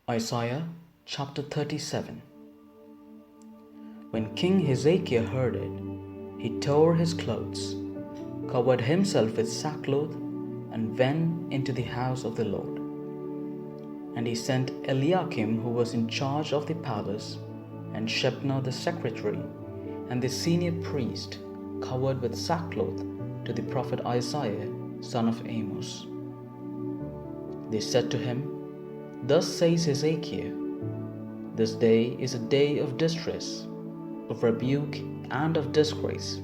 Isaiah chapter 37. When King Hezekiah heard it, he tore his clothes, covered himself with sackcloth, and went into the house of the Lord. And he sent Eliakim, who was in charge of the palace, and Shebna the secretary, and the senior priest, covered with sackcloth, to the prophet Isaiah, son of Amos. They said to him, Thus says Hezekiah, This day is a day of distress, of rebuke and of disgrace.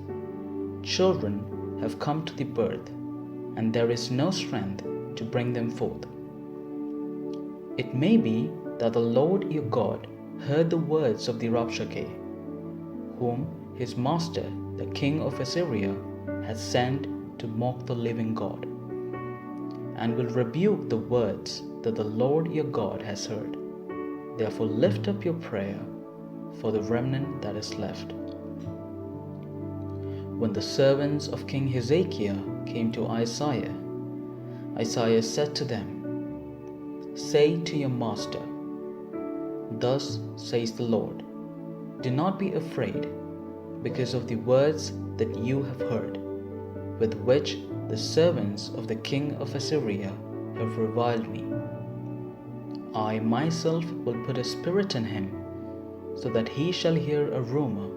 Children have come to the birth, and there is no strength to bring them forth. It may be that the Lord your God heard the words of the Rabshakeh, whom his master, the king of Assyria, has sent to mock the living God, and will rebuke the words that the Lord your God has heard. Therefore lift up your prayer for the remnant that is left. When the servants of King Hezekiah came to Isaiah, Isaiah said to them, Say to your master, Thus says the Lord, Do not be afraid because of the words that you have heard, with which the servants of the king of Assyria have reviled me. I myself will put a spirit in him, so that he shall hear a rumor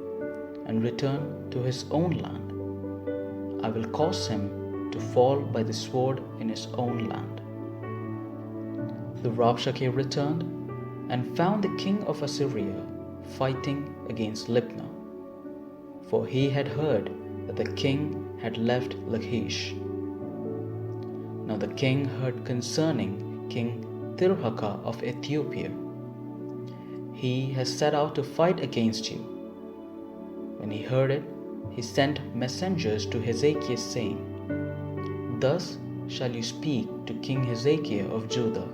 and return to his own land. I will cause him to fall by the sword in his own land. The Rabshakeh returned and found the king of Assyria fighting against Libnah, for he had heard that the king had left Lachish. Now the king heard concerning King Tirhakah of Ethiopia. He has set out to fight against you. When he heard it, he sent messengers to Hezekiah, saying, Thus shall you speak to King Hezekiah of Judah.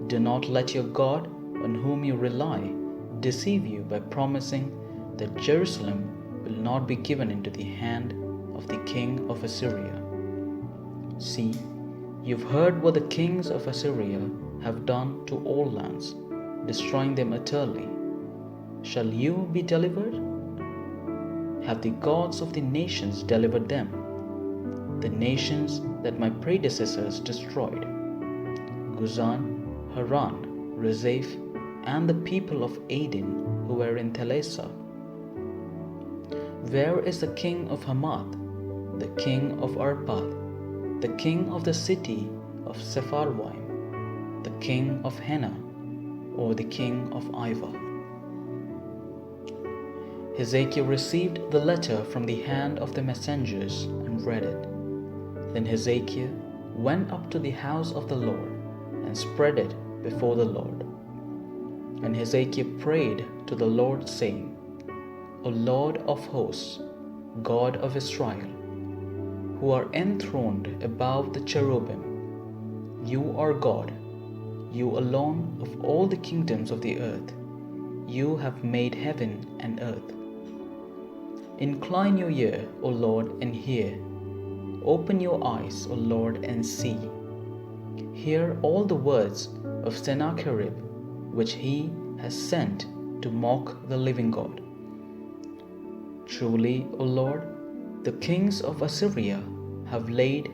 Do not let your God, on whom you rely, deceive you by promising that Jerusalem will not be given into the hand of the king of Assyria. See, you've heard what the kings of Assyria have done to all lands, destroying them utterly. Shall you be delivered? Have the gods of the nations delivered them, the nations that my predecessors destroyed? Guzan, Haran, Rezeph, and the people of Aden who were in Thalassa. Where is the king of Hamath, the king of Arpad, the king of the city of Sepharvaim, the king of Hena, or the king of Ivah? Hezekiah received the letter from the hand of the messengers and read it. Then Hezekiah went up to the house of the Lord and spread it before the Lord. And Hezekiah prayed to the Lord, saying, O Lord of hosts, God of Israel, who are enthroned above the cherubim, you are God, you alone of all the kingdoms of the earth. You have made heaven and earth. Incline your ear, O Lord, and hear. Open your eyes, O Lord, and see. Hear all the words of Sennacherib, which he has sent to mock the living God. Truly, O Lord, the kings of Assyria have laid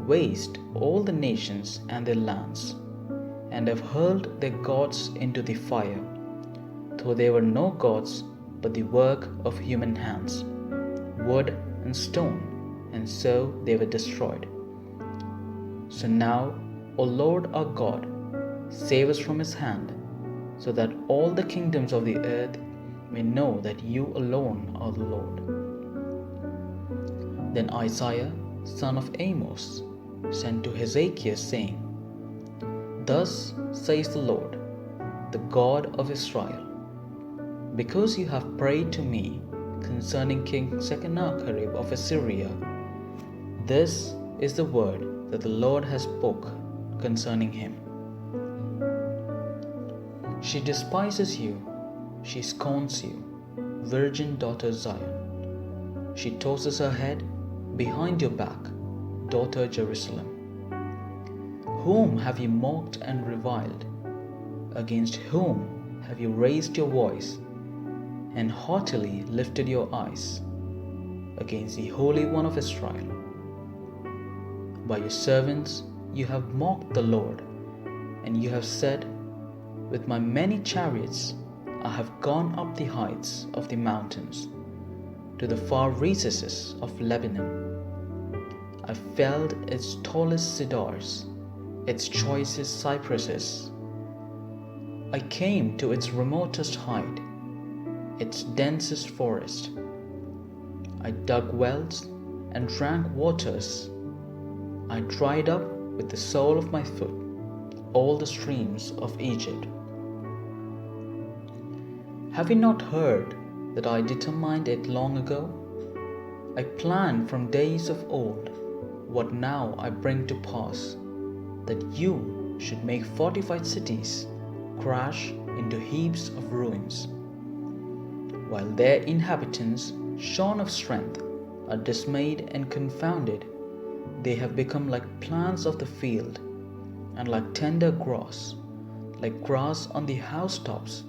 waste all the nations and their lands, and have hurled their gods into the fire, though they were no gods but the work of human hands, wood and stone, and so they were destroyed. So now, O Lord our God, save us from his hand, so that all the kingdoms of the earth may know that you alone are the Lord. Then Isaiah, son of Amos, sent to Hezekiah, saying, Thus says the Lord, the God of Israel, because you have prayed to me concerning King Sennacherib of Assyria, this is the word that the Lord has spoken concerning him. She despises you, she scorns you, virgin daughter Zion. She tosses her head behind your back, daughter Jerusalem. Whom have you mocked and reviled, against whom have you raised your voice and haughtily lifted your eyes? Against the Holy One of Israel. By your servants you have mocked the Lord, and you have said, with my many chariots I have gone up the heights of the mountains, to the far recesses of Lebanon. I felled its tallest cedars, its choicest cypresses. I came to its remotest height, its densest forest. I dug wells and drank waters. I dried up with the sole of my foot all the streams of Egypt. Have you not heard that I determined it long ago? I planned from days of old what now I bring to pass, that you should make fortified cities crash into heaps of ruins, while their inhabitants, shorn of strength, are dismayed and confounded. They have become like plants of the field, and like tender grass, like grass on the housetops,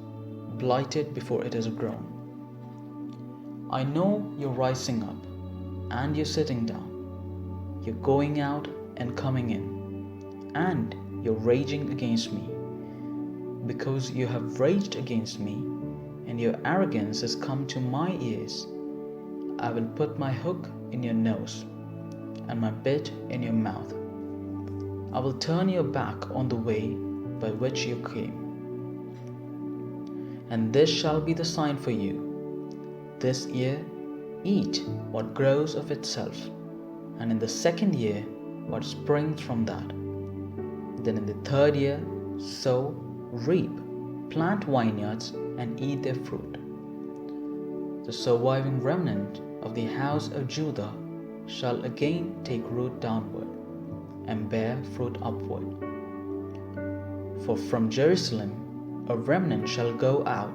blighted before it is grown. I know you're rising up, and you're sitting down. You're going out and coming in, and you're raging against me. Because you have raged against me, and your arrogance has come to my ears, I will put my hook in your nose and my bit in your mouth. I will turn your back on the way by which you came. And this shall be the sign for you. This year eat what grows of itself, and in the second year what springs from that. Then in the third year sow, reap, plant vineyards, and eat their fruit. The surviving remnant of the house of Judah shall again take root downward and bear fruit upward. For from Jerusalem a remnant shall go out,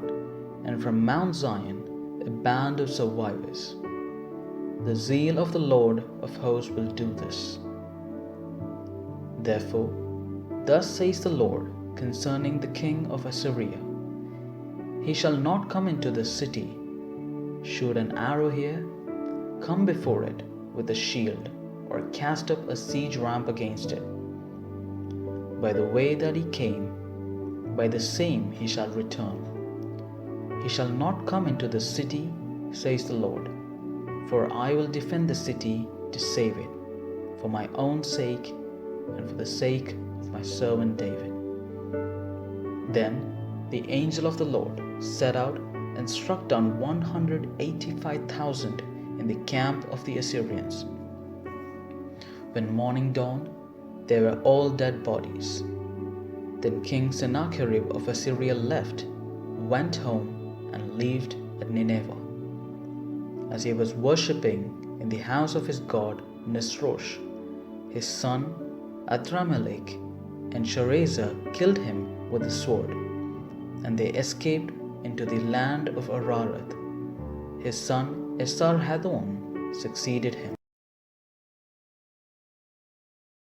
and from Mount Zion a band of survivors. The zeal of the Lord of hosts will do this. Therefore, thus says the Lord concerning the king of Assyria, he shall not come into this city, shoot an arrow here, come before it with a shield, or cast up a siege ramp against it. By the way that he came, by the same he shall return. He shall not come into the city, says the Lord, for I will defend the city to save it, for my own sake and for the sake of my servant David. Then the angel of the Lord set out and struck down 185,000 in the camp of the Assyrians. When morning dawned, they were all dead bodies. Then King Sennacherib of Assyria left, went home, and lived at Nineveh. As he was worshipping in the house of his god Nisroch, his son Adramelech and Sharezer killed him with the sword, and they escaped into the land of Ararat. His son Esarhaddon succeeded him.